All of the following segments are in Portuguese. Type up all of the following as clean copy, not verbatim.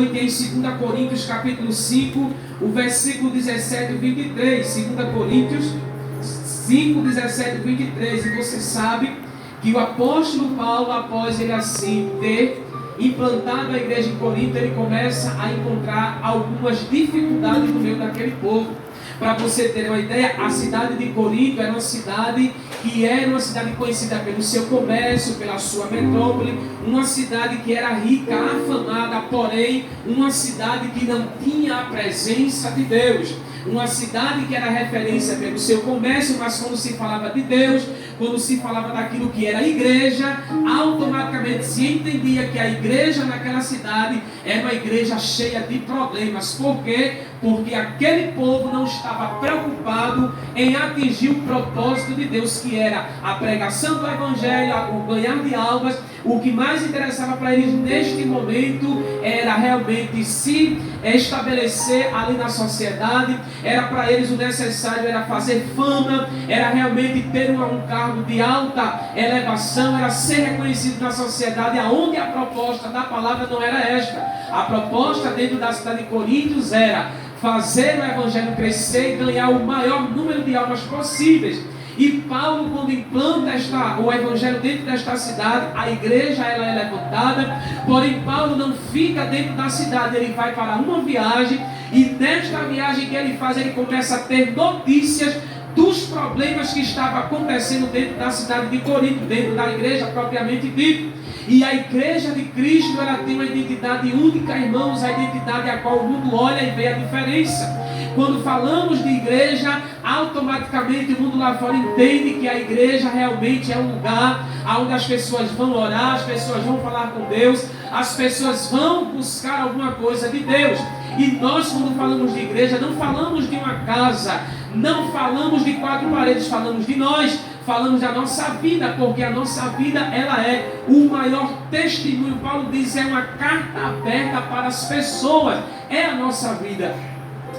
em 2 Coríntios capítulo 5, o versículo 17 e 23. 2 Coríntios 5, 17 e 23. E você sabe que o apóstolo Paulo, após ele assim ter implantado a igreja em Corinto, ele começa a encontrar algumas dificuldades no meio daquele povo. Para você ter uma ideia, a cidade de Corinto era uma cidade conhecida pelo seu comércio, pela sua metrópole, uma cidade que era rica, afamada, porém uma cidade que não tinha a presença de Deus. Uma cidade que era referência pelo seu comércio, mas quando se falava de Deus, quando se falava daquilo que era a igreja, automaticamente se entendia que a igreja naquela cidade era uma igreja cheia de problemas. Por quê? Porque aquele povo não estava preocupado em atingir o propósito de Deus, que era a pregação do evangelho, o ganhar de almas. O que mais interessava para eles neste momento era realmente se estabelecer ali na sociedade. Era para eles o necessário, era fazer fama, era realmente ter um cargo de alta elevação, era ser reconhecido na sociedade, aonde a proposta da palavra não era esta. A proposta dentro da cidade de Coríntios era fazer o evangelho crescer e ganhar o maior número de almas possíveis. E Paulo, quando implanta o evangelho dentro desta cidade, a igreja ela é levantada, porém Paulo não fica dentro da cidade, ele vai para uma viagem, e nesta viagem que ele faz, ele começa a ter notícias dos problemas que estavam acontecendo dentro da cidade de Corinto, dentro da igreja propriamente dito. E a igreja de Cristo, ela tem uma identidade única, irmãos, a identidade a qual o mundo olha e vê a diferença. Quando falamos de igreja, automaticamente o mundo lá fora entende que a igreja realmente é um lugar onde as pessoas vão orar, as pessoas vão falar com Deus, as pessoas vão buscar alguma coisa de Deus. E nós, quando falamos de igreja, não falamos de uma casa, não falamos de quatro paredes, falamos de nós, falamos da nossa vida, porque a nossa vida ela é o maior testemunho. Paulo diz, é uma carta aberta para as pessoas, é a nossa vida.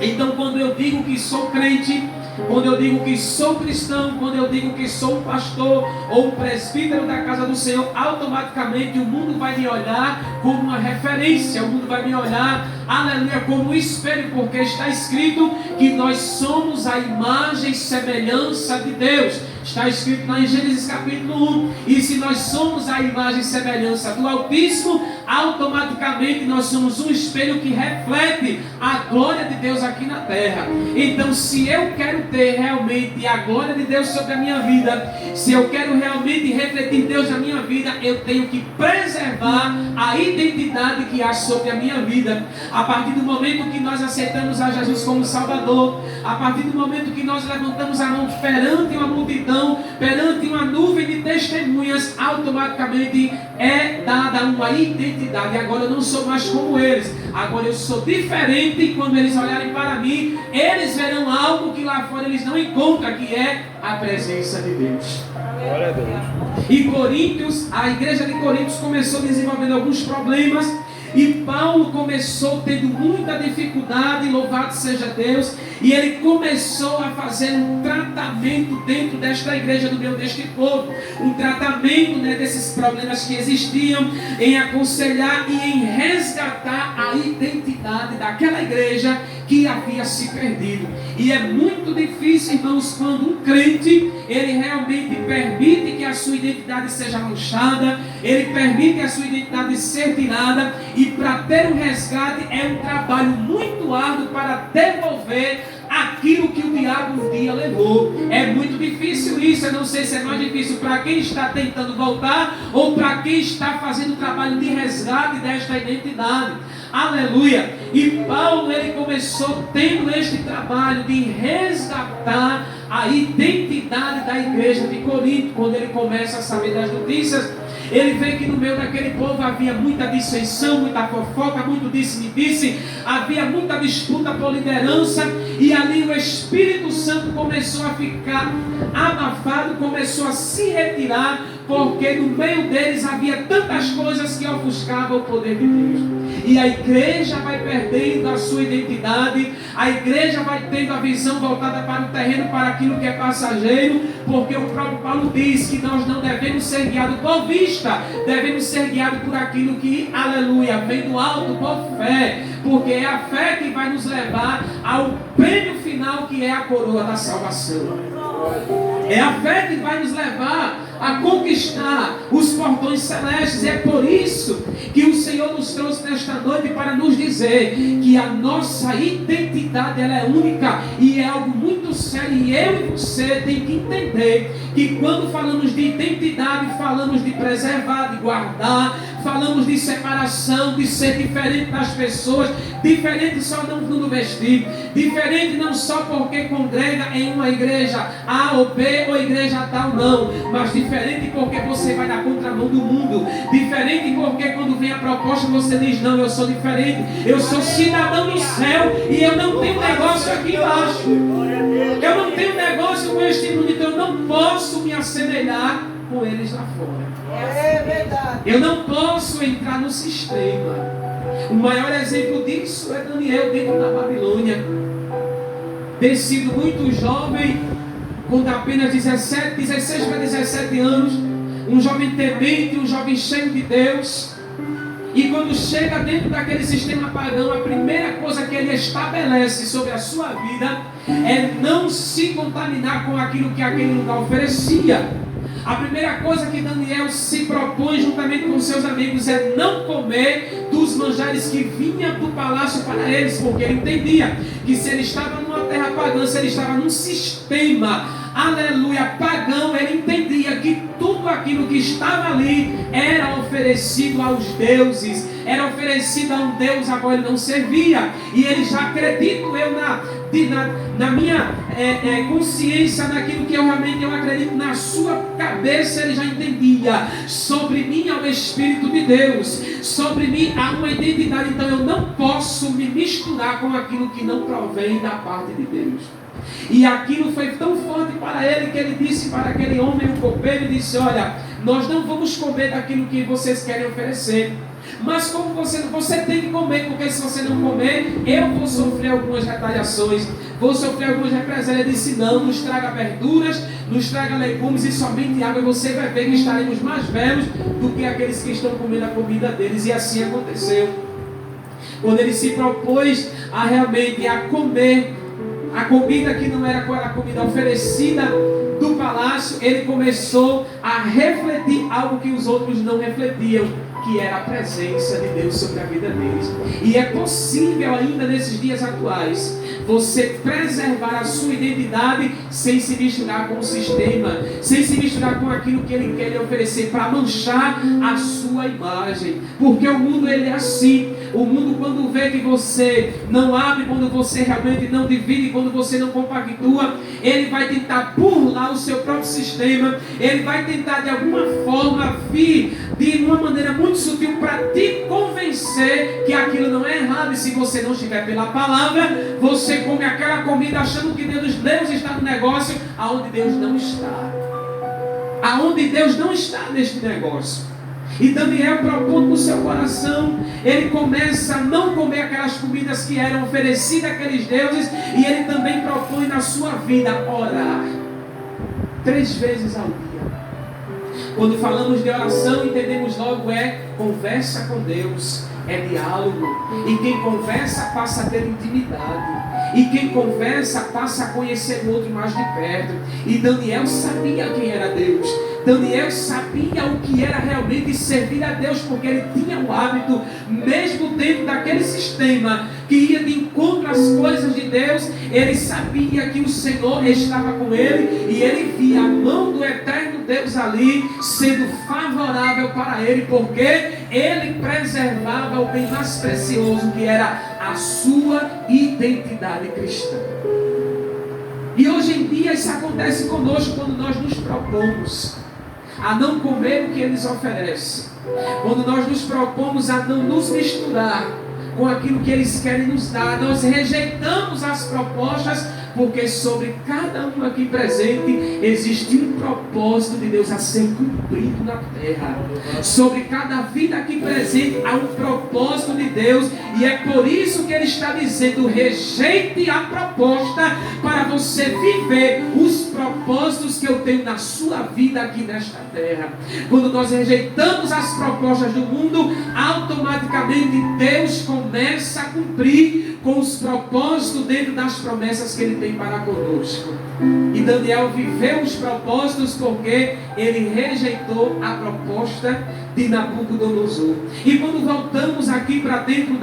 Então, quando eu digo que sou crente, quando eu digo que sou cristão, quando eu digo que sou um pastor ou um presbítero da casa do Senhor, automaticamente o mundo vai me olhar como uma referência, o mundo vai me olhar, aleluia, como um espelho, porque está escrito que nós somos a imagem e semelhança de Deus. Está escrito lá em Gênesis capítulo 1. E se nós somos a imagem e semelhança do Altíssimo, automaticamente nós somos um espelho que reflete a glória de Deus aqui na terra. Então, se eu quero ter realmente a glória de Deus sobre a minha vida, se eu quero realmente refletir Deus na minha vida, eu tenho que preservar a identidade que há sobre a minha vida. A partir do momento que nós aceitamos a Jesus como Salvador, a partir do momento que nós levantamos a mão perante uma multidão, perante uma nuvem de testemunhas, automaticamente é dada uma identidade. Agora eu não sou mais como eles, agora eu sou diferente, e quando eles olharem para mim, eles verão algo que lá fora eles não encontram, que é a presença de Deus. Glória a Deus. E Coríntios, a igreja de Coríntios começou desenvolvendo alguns problemas, e Paulo começou tendo muita dificuldade, louvado seja Deus, e ele começou a fazer um tratamento dentro desta igreja, do meio deste povo, um tratamento, desses problemas que existiam, em aconselhar e em resgatar a identidade daquela igreja que havia se perdido. E é muito difícil, irmãos, quando um crente, ele realmente permite que a sua identidade seja manchada, ele permite a sua identidade ser tirada, e para ter um resgate é um trabalho muito árduo para devolver aquilo que o diabo um dia levou. É muito difícil isso. Eu não sei se é mais difícil para quem está tentando voltar ou para quem está fazendo o trabalho de resgate desta identidade. Aleluia. E Paulo, ele começou tendo este trabalho de resgatar a identidade da igreja de Corinto. Quando ele começa a saber das notícias, ele vê que no meio daquele povo havia muita dissensão, muita fofoca, muito disse-me-disse, havia muita disputa por liderança, e ali o Espírito Santo começou a ficar abafado, começou a se retirar, porque no meio deles havia tantas coisas que ofuscavam o poder de Deus. E a igreja vai perdendo a sua identidade, a igreja vai tendo a visão voltada para o terreno, para aquilo que é passageiro, porque o próprio Paulo diz que nós não devemos ser guiados por vista, devemos ser guiados por aquilo que, aleluia, vem do alto por fé, porque é a fé que vai nos levar ao prêmio final, que é a coroa da salvação. É a fé que vai nos levar a conquistar os portões celestes. É por isso que o Senhor nos trouxe nesta noite para nos dizer que a nossa identidade ela é única e é algo muito sério. E eu e você tem que entender que quando falamos de identidade, falamos de preservar, de guardar, falamos de separação, de ser diferente das pessoas, diferente só não no vestir, diferente não só porque congrega em uma igreja A ou B ou igreja tal, não, mas diferente porque você vai na contramão do mundo, diferente porque quando vem a proposta você diz, não, eu sou diferente, eu sou cidadão do céu e eu não tenho negócio aqui embaixo, eu não tenho negócio com este mundo, então eu não posso me assemelhar com eles lá fora. É verdade. Eu não posso entrar no sistema. O maior exemplo disso é Daniel dentro da Babilônia. Ter sido muito jovem, com apenas 16 para 17 anos, um jovem temente, um jovem cheio de Deus. E quando chega dentro daquele sistema pagão, a primeira coisa que ele estabelece sobre a sua vida é não se contaminar com aquilo que aquele lugar oferecia. A primeira coisa que Daniel se propõe juntamente com seus amigos é não comer dos manjares que vinham do palácio para eles, porque ele entendia que se ele estava numa terra pagã, se ele estava num sistema, aleluia, pagão, ele entendia que tudo aquilo que estava ali era oferecido aos deuses, era oferecido a um Deus a qual ele não servia. E ele já, acredito eu, na minha consciência, naquilo que eu realmente acredito, na sua cabeça ele já entendia, sobre mim há o Espírito de Deus, sobre mim há uma identidade, então eu não posso me misturar com aquilo que não provém da parte de Deus. E aquilo foi tão forte para ele que ele disse para aquele homem, o copeiro, disse, olha, nós não vamos comer daquilo que vocês querem oferecer, mas como você tem que comer, porque se você não comer, eu vou sofrer algumas retaliações, vou sofrer algumas represálias. Ele disse, não, nos traga verduras, nos traga legumes e somente água, e você vai ver que estaremos mais velhos do que aqueles que estão comendo a comida deles. E assim aconteceu. Quando ele se propôs a realmente a comer a comida que não era a comida oferecida do palácio, ele começou a refletir algo que os outros não refletiam, que era a presença de Deus sobre a vida deles. E é possível ainda nesses dias atuais você preservar a sua identidade sem se misturar com o sistema, sem se misturar com aquilo que ele quer lhe oferecer para manchar a sua imagem, porque o mundo ele é assim. O mundo, quando vê que você não abre, quando você realmente não divide, quando você não compactua, ele vai tentar burlar o seu próprio sistema, ele vai tentar de alguma forma vir de uma maneira muito sutil para te convencer que aquilo não é errado. E se você não estiver pela palavra, você come aquela comida achando que Deus está no negócio, aonde Deus não está. Aonde Deus não está neste negócio. E Daniel propõe no seu coração, ele começa a não comer aquelas comidas que eram oferecidas àqueles deuses, e ele também propõe na sua vida orar 3 vezes ao dia. Quando falamos de oração, entendemos logo conversa com Deus, é diálogo, e quem conversa passa a ter intimidade, e quem conversa passa a conhecer o outro mais de perto. E Daniel sabia quem era Deus, Daniel sabia o que era realmente servir a Deus, porque ele tinha o hábito, mesmo dentro daquele sistema que ia de encontro às coisas de Deus, ele sabia que o Senhor estava com ele, e ele via a mão do eterno Deus ali sendo favorável para ele, porque ele preservava o bem mais precioso, que era a sua identidade cristã. E hoje em dia isso acontece conosco quando nós nos propomos a não comer o que eles oferecem, quando nós nos propomos a não nos misturar com aquilo que eles querem nos dar, nós rejeitamos as propostas Porque sobre cada um aqui presente existe um propósito de Deus a ser cumprido na terra. Sobre cada vida aqui presente há um propósito de Deus, e é por isso que Ele está dizendo: rejeite a proposta para você viver os propósitos que eu tenho na sua vida aqui nesta terra. Quando nós rejeitamos as propostas do mundo, automaticamente Deus começa a cumprir com os propósitos dentro das promessas que Ele tem para conosco. E Daniel viveu os propósitos porque ele rejeitou a proposta de Nabucodonosor. E quando voltamos aqui para dentro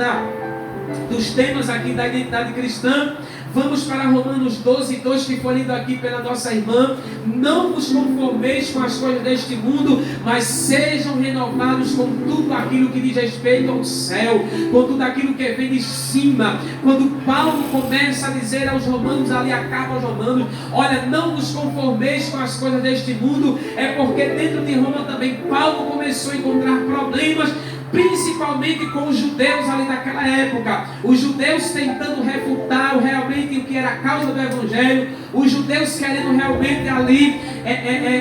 dos temas aqui da identidade cristã, vamos para Romanos 12:2, que foi lido aqui pela nossa irmã. Não vos conformeis com as coisas deste mundo, mas sejam renovados com tudo aquilo que diz respeito ao céu, com tudo aquilo que vem de cima. Quando Paulo começa a dizer aos romanos, ali acaba aos romanos: olha, não vos conformeis com as coisas deste mundo, é porque dentro de Roma também Paulo começou a encontrar problemas, principalmente com os judeus ali naquela época. Os judeus tentando refutar realmente o que era a causa do Evangelho, os judeus querendo realmente ali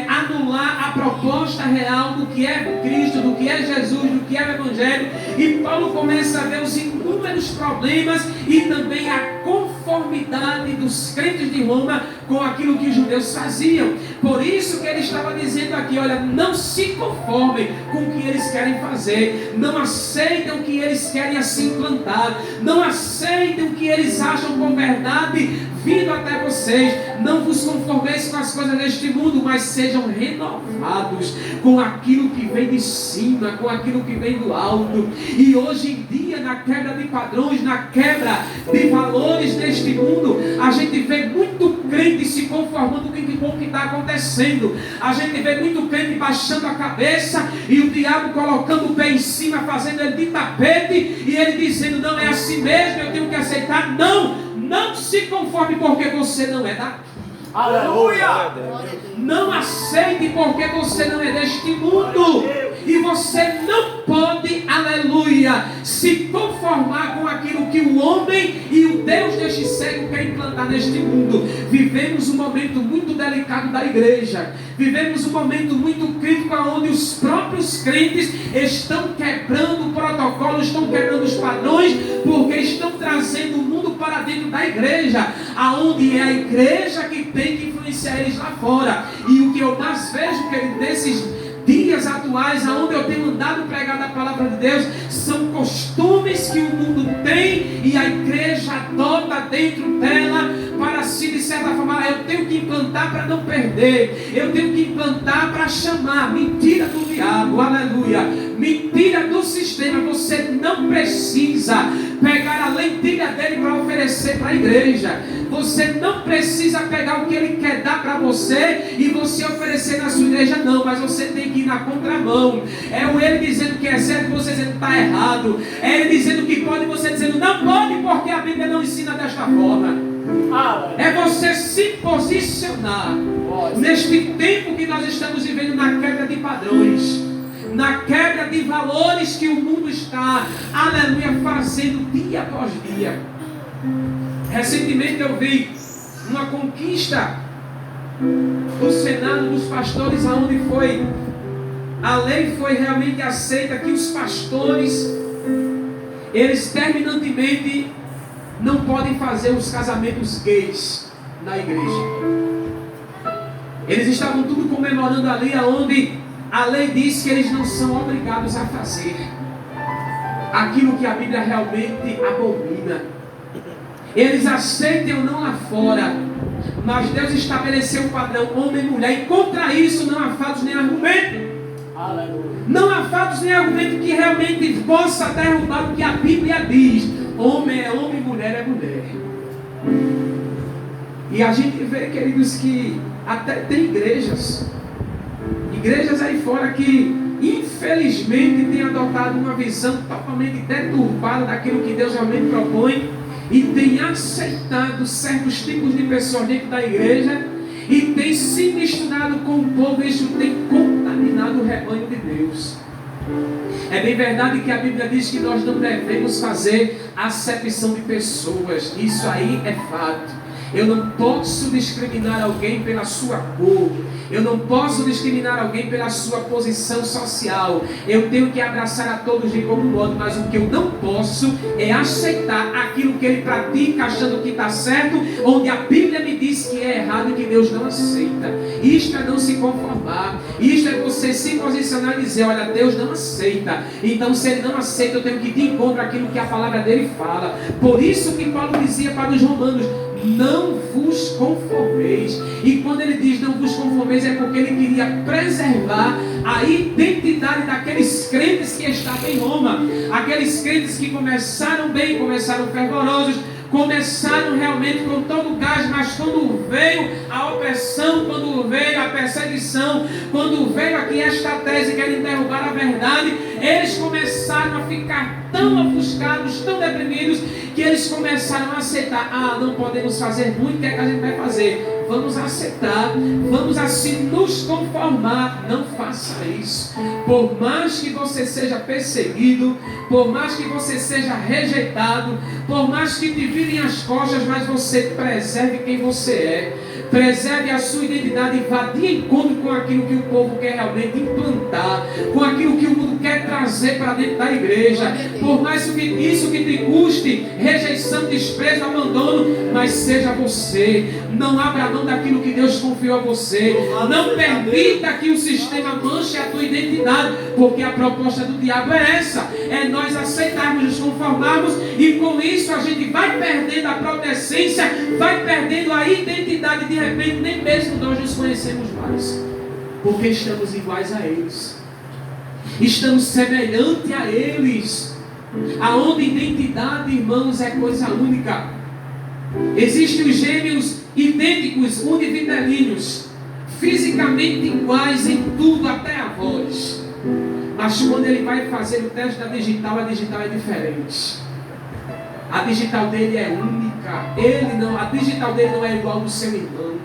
anular a proposta real do que é Cristo, do que é Jesus, do que é o Evangelho. E Paulo começa a ver os inúmeros problemas e também a conformidade dos crentes de Roma com aquilo que os judeus faziam. Por isso que ele estava dizendo aqui: olha, não se conformem com o que eles querem fazer, não aceitem o que eles querem assim implantar, não aceitem o que eles acham com verdade vindo até vocês. Não vos conformeis com as coisas deste mundo, mas sejam renovados com aquilo que vem de cima, com aquilo que vem do alto. E hoje em dia, na quebra de padrões, na quebra de valores deste mundo, a gente vê muito crente se conformando com o que está acontecendo. A gente vê muito crente baixando a cabeça e o diabo colocando o pé em cima, fazendo ele de tapete, e ele dizendo: não é assim mesmo, eu tenho que aceitar. Não se conforme, porque você não é daqui. Aleluia! Não aceite, porque você não é deste mundo. E você não pode, aleluia, se conformar com aquilo que o homem e o Deus deste século quer implantar neste mundo. Vivemos um momento muito delicado da igreja. Vivemos um momento muito crítico, onde os próprios crentes estão quebrando protocolos, estão quebrando os padrões, porque estão trazendo o mundo para dentro da igreja, aonde é a igreja que tem que influenciar eles lá fora. E o que eu mais vejo, querido, desses dias atuais, aonde eu tenho andado pregando a palavra de Deus, são costumes que o mundo tem e a igreja adota dentro dela para se, de certa forma, eu tenho que implantar para não perder, eu tenho que implantar para chamar. Mentira do diabo, aleluia, mentira do sistema. Você não precisa pegar a lentilha dele para oferecer para a igreja. Você não precisa pegar o que ele quer dar para você e você oferecer na sua igreja, não. Mas você tem que ir na contramão. É ele dizendo que é certo, você dizendo que está errado. É ele dizendo que pode, você dizendo não pode, porque a Bíblia não ensina desta forma. É você se posicionar neste tempo que nós estamos vivendo, na quebra de padrões, na quebra de valores que o mundo está, aleluia, fazendo dia após dia. Recentemente eu vi uma conquista do Senado dos pastores, aonde a lei foi realmente aceita, que os pastores, eles terminantemente não podem fazer os casamentos gays na igreja. Eles estavam tudo comemorando ali, aonde a lei diz que eles não são obrigados a fazer aquilo que a Bíblia realmente abomina. Eles aceitem ou não lá fora, mas Deus estabeleceu um padrão homem e mulher, e contra isso não há fatos nem argumento. Não há fatos nem argumento que realmente possa derrubar o que a Bíblia diz. Homem é homem, mulher é mulher. E a gente vê, queridos, que até tem igrejas aí fora que infelizmente têm adotado uma visão totalmente deturbada daquilo que Deus realmente propõe, e tem aceitado certos tipos de pessoas dentro da igreja e tem se misturado com o povo. Isso tem contaminado o rebanho de Deus. É bem verdade que a Bíblia diz que nós não devemos fazer acepção de pessoas. Isso aí é fato. Eu não posso discriminar alguém pela sua cor. Eu não posso discriminar alguém pela sua posição social. Eu tenho que abraçar a todos de igual modo, mas o que eu não posso é aceitar aquilo que ele pratica achando que está certo, onde a Bíblia me diz que é errado e que Deus não aceita. Isto é não se conformar. Isto é você se posicionar e dizer, olha, Deus não aceita. Então se ele não aceita, eu tenho que ir de encontro àquilo que a palavra dele fala. Por isso que Paulo dizia para os romanos, não vos conformeis. E quando ele diz não vos conformeis, é porque ele queria preservar a identidade daqueles crentes que estavam em Roma. Aqueles crentes que começaram bem, começaram fervorosos, começaram realmente com todo o gás, mas quando veio a opressão, quando veio a perseguição, quando veio aqui esta tese querendo derrubar a verdade, eles começaram a ficar tão ofuscados, tão deprimidos, que eles começaram a aceitar, não podemos fazer muito, o que é que a gente vai fazer? Vamos aceitar, vamos assim nos conformar. Não faça isso. Por mais que você seja perseguido, por mais que você seja rejeitado, por mais que te virem as costas, mas você preserve quem você é. Preserve a sua identidade e vá de encontro com aquilo que o povo quer realmente implantar, com aquilo que o mundo quer trazer para dentro da igreja. Por mais que isso que te custe rejeição, desprezo, abandono, mas seja você. Não abra mão daquilo que Deus confiou a você. Não permita que o sistema manche a tua identidade, porque a proposta do diabo é essa, é nós aceitarmos, nos conformarmos, e com isso a gente vai perdendo a própria essência, vai perdendo a identidade. De repente nem mesmo nós nos conhecemos mais, porque estamos iguais a eles, estamos semelhantes a eles, aonde identidade, irmãos, é coisa única. Existem os gêmeos idênticos, univitelinos, fisicamente iguais em tudo, até a voz, mas quando ele vai fazer o teste da digital, a digital é diferente. A digital dele é única. A digital dele não é igual ao do seu irmão.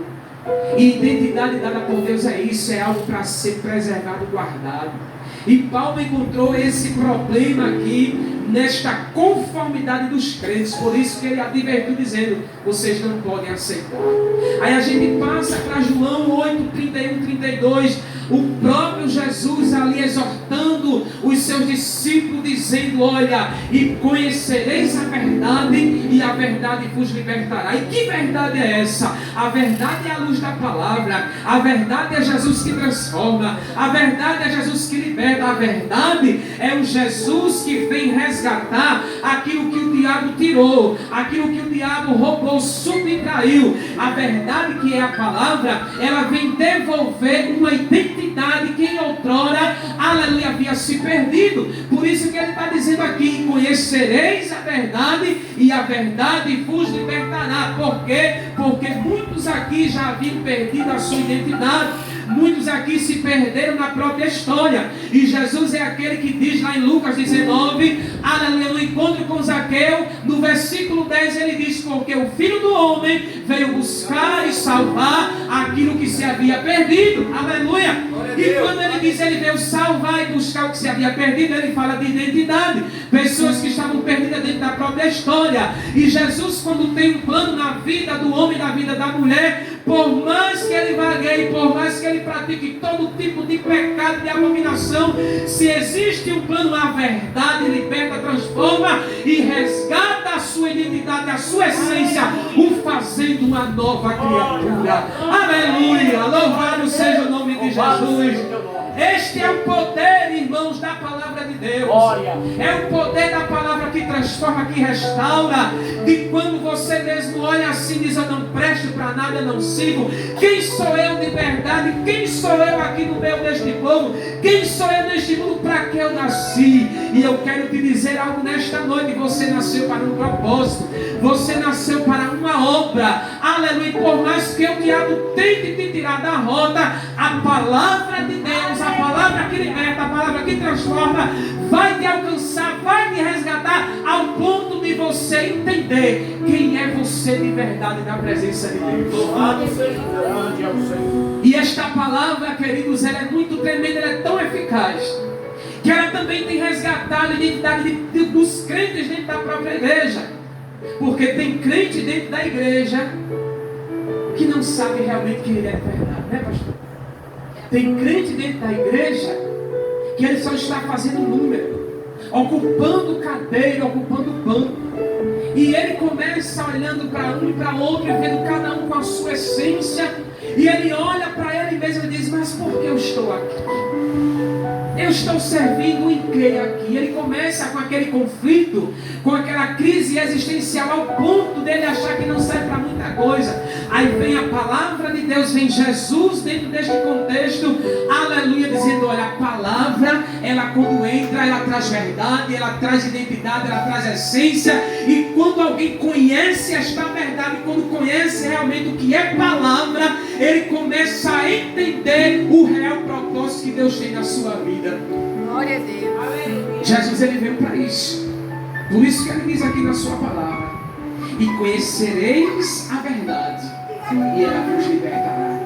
E identidade dada por Deus é isso, é algo para ser preservado, guardado. E Paulo encontrou esse problema aqui nesta conformidade dos crentes. Por isso que ele advertiu dizendo, vocês não podem aceitar. Aí a gente passa para João 8, 31, 32. O próprio Jesus ali exortando os seus discípulos, dizendo, olha, e conhecereis a verdade, e a verdade vos libertará. E que verdade é essa? A verdade é a luz da palavra. A verdade é Jesus que transforma. A verdade é Jesus que liberta. A verdade é o Jesus que vem resgatar aquilo que o diabo tirou, aquilo que o diabo roubou, subtraiu. A verdade, que é a palavra, ela vem devolver uma identidade que em outrora, aleluia, havia se perdido. Por isso que ele está dizendo aqui, conhecereis a verdade, e a verdade vos libertará. Por quê? Porque muitos aqui já haviam perdido a sua identidade. Muitos aqui se perderam na própria história. E Jesus é aquele que diz lá em Lucas 19, aleluia, no encontro com Zaqueu, no versículo 10 ele diz, porque o Filho do Homem veio buscar e salvar aquilo que se havia perdido. Aleluia. E quando ele diz ele veio salvar e buscar o que se havia perdido, ele fala de identidade. Pessoas que estavam perdidas dentro da própria história. E Jesus, quando tem um plano na vida do homem, na vida da mulher, por mais que ele vagueie, por mais que ele pratique todo tipo de pecado, de abominação, se existe um plano, a verdade liberta, transforma e resgata a sua identidade, a sua essência, o fazendo uma nova criatura. Aleluia! Louvado seja o nome de Jesus. Este é o poder, irmãos, da palavra de Deus. É o poder da palavra que transforma, que restaura. De quando você mesmo olha assim e diz, eu não presto para nada, eu não sigo. Quem sou eu de verdade? Quem sou eu aqui no meio deste povo? Quem sou eu neste mundo? Para que eu nasci? E eu quero te dizer algo nesta noite. Você nasceu para um propósito. Você nasceu para uma obra. Aleluia. Por mais que o diabo tente te tirar da rota, a palavra de Deus, a palavra que liberta, a palavra que transforma, vai te alcançar, vai te resgatar, ao ponto de você entender quem é você de verdade na presença de Deus. E esta palavra, queridos, ela é muito tremenda, ela é tão eficaz, que ela também tem resgatado a identidade dos crentes dentro da própria igreja. Porque tem crente dentro da igreja que não sabe realmente quem ele é de verdade, né, pastor? Tem crente dentro da igreja que ele só está fazendo número, ocupando cadeira, ocupando banco. E ele começa olhando para um e para outro, e vendo cada um com a sua essência. E ele olha para ele mesmo e diz: mas por que eu estou aqui? Eu estou servindo em quê aqui? Ele começa com aquele conflito, com aquela crise existencial, ao ponto dele achar que não serve para muita coisa. Aí vem a palavra de Deus, vem Jesus dentro deste contexto, aleluia, dizendo: olha, a palavra, ela quando entra, ela traz verdade, ela traz identidade, ela traz essência. E quando alguém conhece esta verdade, quando conhece realmente o que é palavra, ele começa a entender o real propósito que Deus tem na sua vida. Glória a Deus. Jesus, ele veio para isso. Por isso que ele diz aqui na sua palavra: e conhecereis a verdade, e ela vos libertará.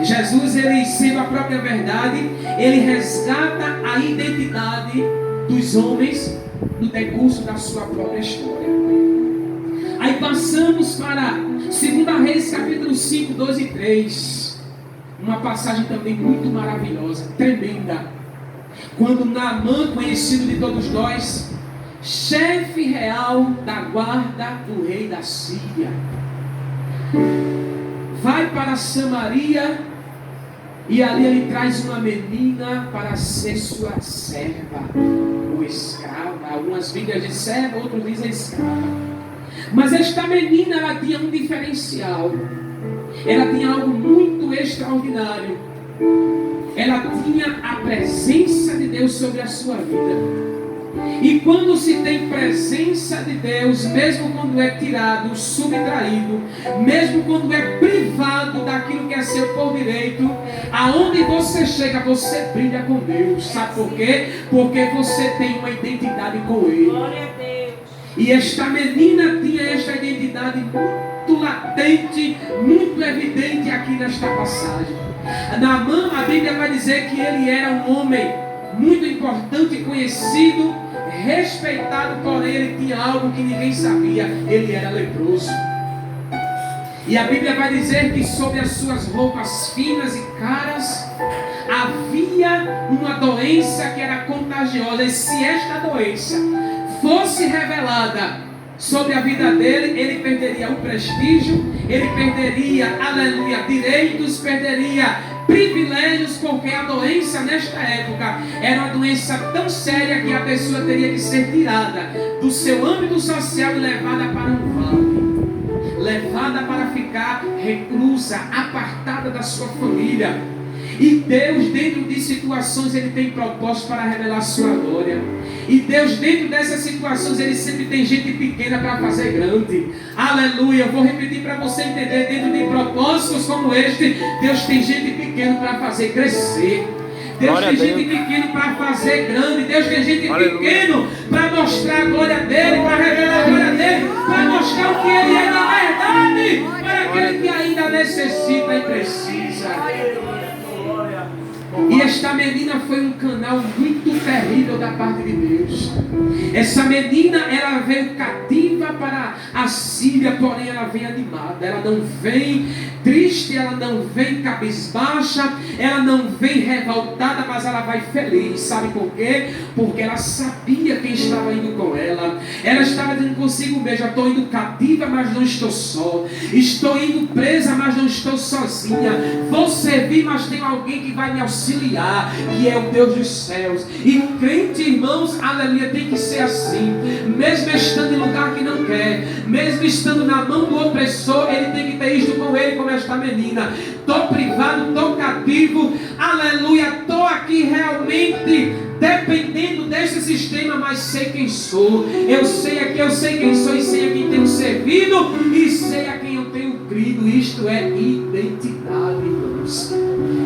Jesus, ele sendo a própria verdade, ele resgata a identidade dos homens no decurso da sua própria história. Aí passamos para 2 Reis capítulo 5, 2 e 3. Uma passagem também muito maravilhosa, tremenda. Quando Naamã, conhecido de todos nós, chefe real da guarda do rei da Síria, vai para Samaria, e ali ele traz uma menina para ser sua serva ou escrava. Algumas Bíblias dizem serva, outros dizem escrava. Mas esta menina, ela tinha um diferencial. Ela tinha algo muito extraordinário. Ela tinha a presença de Deus sobre a sua vida. E quando se tem presença de Deus, mesmo quando é tirado, subtraído, mesmo quando é privado daquilo que é seu por direito, aonde você chega, você brilha com Deus. Sabe por quê? Porque você tem uma identidade com Ele. Glória a Deus. E esta menina tinha esta identidade muito latente, muito evidente aqui nesta passagem. Naamã, a Bíblia vai dizer que ele era um homem muito importante, conhecido, respeitado, porém ele tinha algo que ninguém sabia: ele era leproso. E a Bíblia vai dizer que sobre as suas roupas finas e caras havia uma doença que era contagiosa. E se esta doença fosse revelada sobre a vida dele, ele perderia o prestígio, ele perderia, aleluia, direitos, perderia privilégios, porque a doença nesta época era uma doença tão séria que a pessoa teria que ser tirada do seu âmbito social e levada para um vale, levada para ficar reclusa, apartada da sua família. E Deus, dentro de situações, Ele tem propósito para revelar a sua glória. E Deus, dentro dessas situações, Ele sempre tem gente pequena para fazer grande. Aleluia. Eu vou repetir para você entender: dentro de propósitos como este, Deus tem gente pequena para fazer crescer. Deus tem gente pequena para fazer grande. Deus tem gente pequena para mostrar a glória dEle, para revelar a glória dEle, para mostrar o que Ele é na verdade, para aquele que ainda necessita e precisa. E esta menina foi um canal muito terrível da parte de Deus. Essa menina, ela veio cativa para a Síria, porém ela vem animada. Ela não vem triste, ela não vem cabisbaixa, ela não vem revoltada, mas ela vai feliz. Sabe por quê? Porque ela sabia quem estava indo com ela. Ela estava dizendo consigo mesma: estou indo cativa, mas não estou só. Estou indo presa, mas não estou sozinha. Vou servir, mas tem alguém que vai me auxiliar, que é o Deus dos céus. E crente, irmãos, aleluia, tem que ser assim. Mesmo estando em lugar que não quer, mesmo estando na mão do opressor, ele tem que ter isto com ele, como esta menina. Estou privado, estou cativo, aleluia, estou aqui realmente dependendo desse sistema, mas sei quem sou. Eu sei aqui, eu sei quem sou, e sei a quem tenho servido, e sei a quem eu tenho crido. Isto é identidade, irmãos.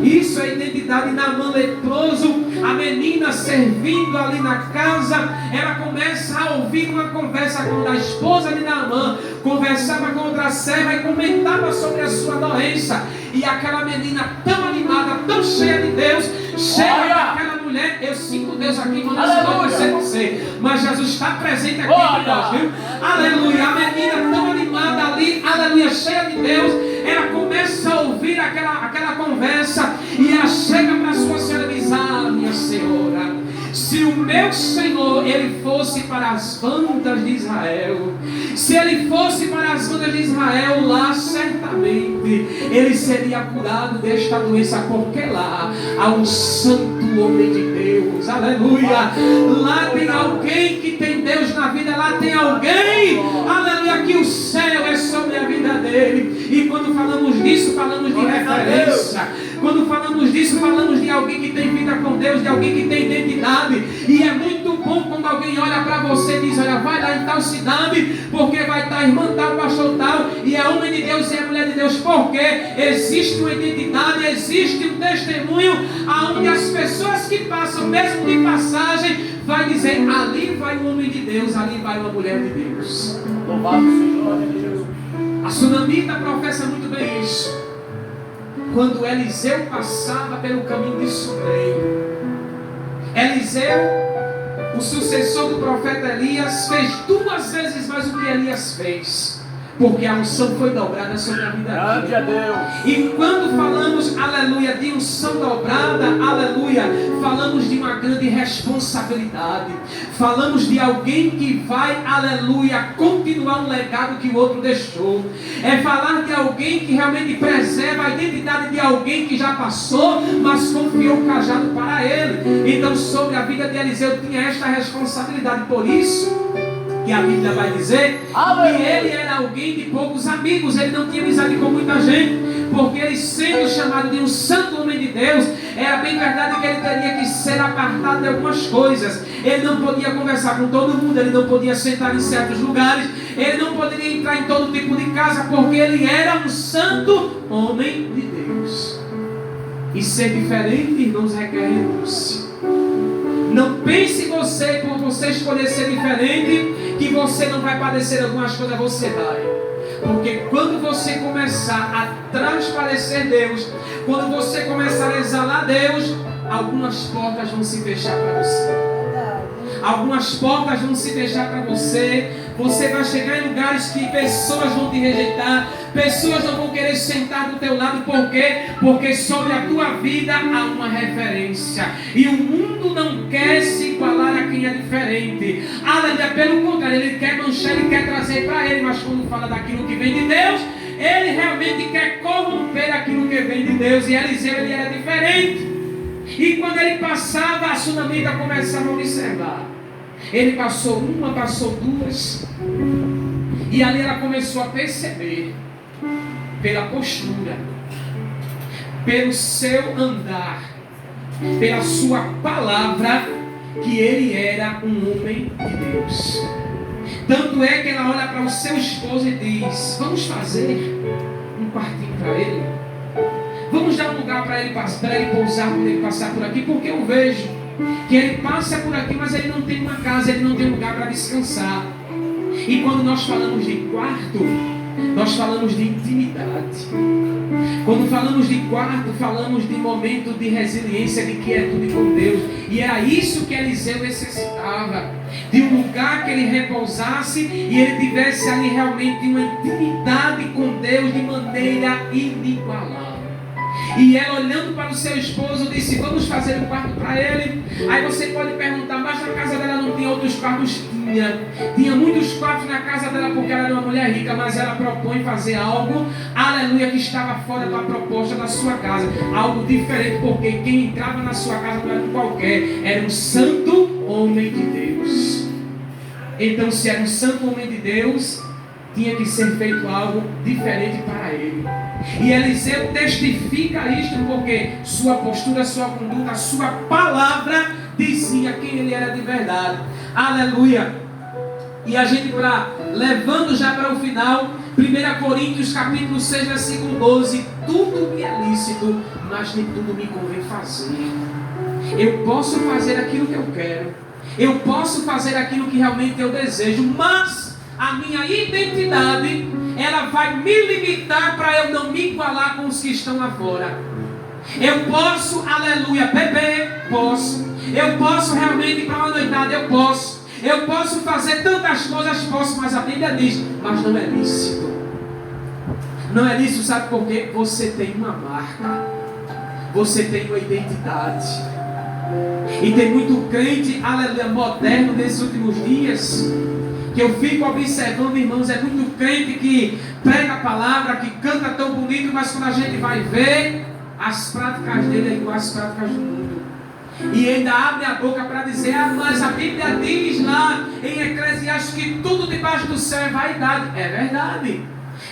Isso é identidade. Naamã leproso, a menina servindo ali na casa, ela começa a ouvir uma conversa com a esposa de Naamã, conversava com outra serva e comentava sobre a sua doença. E aquela menina tão animada, tão cheia de Deus, chega daquela mulher. Eu sinto Deus aqui, mano, não sei, mas Jesus está presente aqui entre nós, viu? Aleluia. A menina tão animada ali, aleluia, cheia de Deus, ela começa a ouvir aquela conversa e ela chega para sua senhora e diz: ah, minha senhora, se o meu Senhor, ele fosse para as bandas de Israel, se ele fosse para as bandas de Israel, lá certamente ele seria curado desta doença, porque lá há um santo homem de Deus, aleluia. Lá tem alguém que tem Deus na vida, lá tem alguém, aleluia, que o céu é sobre a vida dele. E quando falamos disso, falamos de referência. Quando falamos disso, falamos de alguém que tem vida com Deus, de alguém que tem identidade. E é muito bom quando alguém olha para você e diz: olha, vai lá em tal cidade, porque vai estar irmã tal, pastor tal, e é homem de Deus e é mulher de Deus, porque existe uma identidade, existe um testemunho, aonde as pessoas que passam, mesmo de passagem, vai dizer: ali vai um homem de Deus, ali vai uma mulher de Deus. Louvado seja o nome de Jesus. A sunamita professa muito bem isso. Quando Eliseu passava pelo caminho de Sunem, Eliseu, o sucessor do profeta Elias, fez 2 vezes mais do que Elias fez, porque a unção foi dobrada sobre a vida dele. Grande a Deus. E quando falamos, aleluia, de unção dobrada, aleluia, falamos de uma grande responsabilidade. Falamos de alguém que vai, aleluia, continuar um legado que o outro deixou. É falar de alguém que realmente preserva a identidade de alguém que já passou, mas confiou o cajado para ele. Então, sobre a vida de Eliseu tinha esta responsabilidade. Por isso que a Bíblia vai dizer que ele era alguém de poucos amigos, ele não tinha amizade com muita gente, porque ele, sendo chamado de um santo homem de Deus, era bem verdade que ele teria que ser apartado de algumas coisas. Ele não podia conversar com todo mundo, ele não podia sentar em certos lugares, ele não poderia entrar em todo tipo de casa, porque ele era um santo homem de Deus. E ser diferente, irmãos, requer renúncia. Não pense você, por você escolher ser diferente, que você não vai padecer algumas coisas. Você vai. Porque quando você começar a transparecer Deus, quando você começar a exalar Deus, algumas portas vão se fechar para você. Algumas portas vão se fechar para você. Você vai chegar em lugares que pessoas vão te rejeitar, pessoas não vão querer sentar do teu lado. Por quê? Porque sobre a tua vida há uma referência. E o mundo não quer se igualar a quem é diferente. Aleluia, pelo contrário, ele quer manchar, ele quer trazer para ele. Mas quando fala daquilo que vem de Deus, ele realmente quer corromper aquilo que vem de Deus. E Eliseu, ele era diferente. E quando ele passava, a sunamita começava a observar. Ele passou uma, passou 2. E ali ela começou a perceber, pela postura, pelo seu andar, pela sua palavra, que ele era um homem de Deus. Tanto é que ela olha para o seu esposo e diz: vamos fazer um quartinho para ele. Vamos dar um lugar para ele pousar quando ele passar por aqui, porque eu vejo que ele passa por aqui, mas ele não tem uma casa, ele não tem lugar para descansar. E quando nós falamos de quarto, nós falamos de intimidade. Quando falamos de quarto, falamos de momento de resiliência, de quietude com Deus. E era isso que Eliseu necessitava, de um lugar que ele repousasse e ele tivesse ali realmente uma intimidade com Deus de maneira inigualável. E ela, olhando para o seu esposo, disse: vamos fazer um quarto para ele. Aí você pode perguntar: mas na casa dela não tinha outros quartos? Tinha muitos quartos na casa dela, porque ela era uma mulher rica. Mas ela propõe fazer algo, aleluia, que estava fora da proposta da sua casa. Algo diferente, porque quem entrava na sua casa não era um qualquer, era um santo homem de Deus. Então, se era um santo homem de Deus, tinha que ser feito algo diferente para ele. E Eliseu testifica isto, porque sua postura, sua conduta, sua palavra dizia quem ele era de verdade. Aleluia. E a gente, levando já para o final, 1 Coríntios capítulo 6, versículo 12: tudo me é lícito, mas nem tudo me convém fazer. Eu posso fazer aquilo que eu quero, eu posso fazer aquilo que realmente eu desejo, mas a minha identidade, ela vai me limitar para eu não me igualar com os que estão lá fora. Eu posso, aleluia, beber, posso. Eu posso realmente ir para uma noitada, eu posso. Eu posso fazer tantas coisas, posso, mas a Bíblia diz: mas não é lícito. Não é isso, sabe por quê? Você tem uma marca. Você tem uma identidade. E tem muito crente, aleluia, moderno nesses últimos dias, que eu fico observando, irmãos, é muito crente que prega a palavra, que canta tão bonito, mas quando a gente vai ver, as práticas dele é igual às práticas do mundo. E ainda abre a boca para dizer, mas a Bíblia diz lá em Eclesiastes que tudo debaixo do céu é vaidade. É verdade.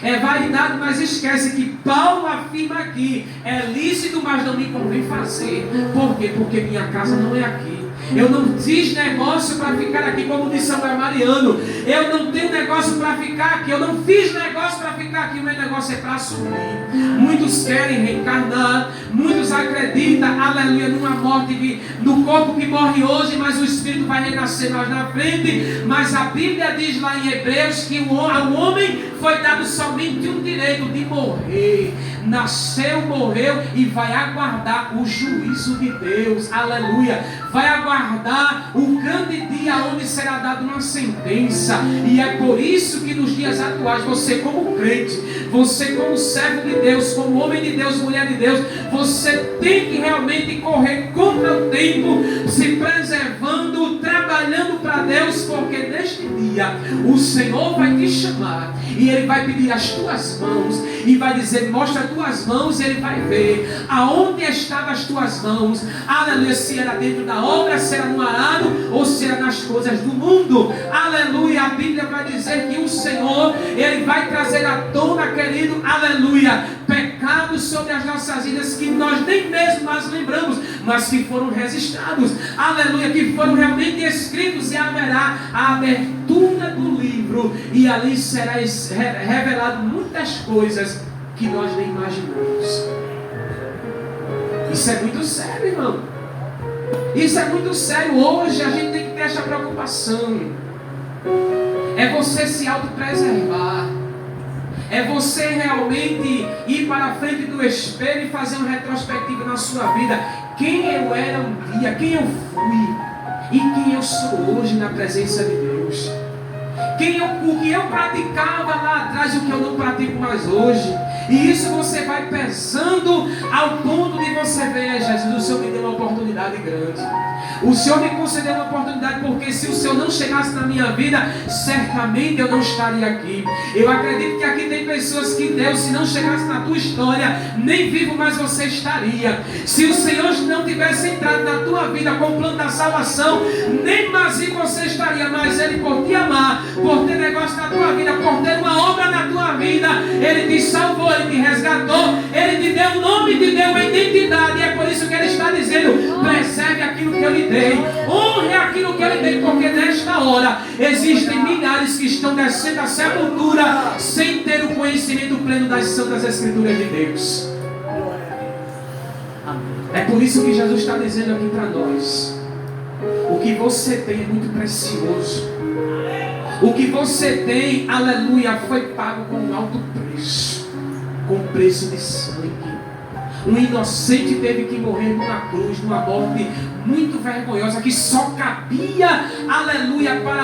É vaidade, mas esquece que Paulo afirma aqui, é lícito, mas não me convém fazer. Por quê? Porque minha casa não é aqui. Eu não fiz negócio para ficar aqui, como disse Samuel Mariano. Eu não tenho negócio para ficar aqui. Eu não fiz negócio para ficar aqui. O meu negócio é para assumir. Muitos querem reencarnar. Muitos acreditam, aleluia, numa morte no corpo que morre hoje, mas o espírito vai renascer mais na frente. Mas a Bíblia diz lá em Hebreus que ao homem foi dado somente um direito de morrer. Nasceu, morreu e vai aguardar o juízo de Deus. Aleluia. Vai aguardar o grande dia onde será dada uma sentença. E é por isso que nos dias atuais, você como crente, você como servo de Deus, como homem de Deus, mulher de Deus, você tem que realmente correr contra o tempo, se preservando, trabalhando para Deus, porque neste dia o Senhor vai te chamar e Ele vai pedir as tuas mãos e vai dizer, mostra as tuas mãos, e Ele vai ver aonde estavam as tuas mãos. Aleluia, se era dentro da obra, se era no arado ou se era nas coisas do mundo. Aleluia, a Bíblia vai dizer que o Senhor, Ele vai trazer à tona, querido, aleluia, pecados sobre as nossas vidas que nós nem mesmo nós lembramos, mas que foram registrados, aleluia, que foram realmente escritos, e haverá a abertura do livro e ali será revelado muitas coisas que nós nem imaginamos. Isso é muito sério, irmão. Isso é muito sério. Hoje a gente tem que ter essa preocupação. É você se autopreservar. É você realmente ir para a frente do espelho e fazer uma retrospectiva na sua vida. Quem eu era um dia, quem eu fui e quem eu sou hoje na presença de Deus. O que eu praticava lá atrás e o que eu não pratico mais hoje. E isso você vai pesando ao ponto de você ver, Jesus, o Senhor me deu uma oportunidade grande. O Senhor me concedeu uma oportunidade, porque se o Senhor não chegasse na minha vida, certamente eu não estaria aqui. Eu acredito que aqui tem pessoas que Deus, se não chegasse na tua história, nem vivo mais você estaria. Se o Senhor não tivesse entrado na tua vida com o plano da salvação, nem mais você estaria. Mas Ele, por te amar, por ter negócio na tua vida, por ter uma obra na tua vida, Ele te salvou, Ele te resgatou, Ele te deu um nome, te deu uma identidade. E é por isso que Ele está dizendo, preserve aquilo que eu lhe dei, honre aquilo que eu lhe dei, porque nesta hora existem milhares que estão descendo a sepultura sem ter o conhecimento pleno das santas escrituras de Deus. É por isso que Jesus está dizendo aqui para nós, o que você tem é muito precioso. O que você tem, aleluia, foi pago com um alto preço, com preço de sangue. Um inocente teve que morrer numa cruz, numa morte muito vergonhosa, que só cabia, aleluia, para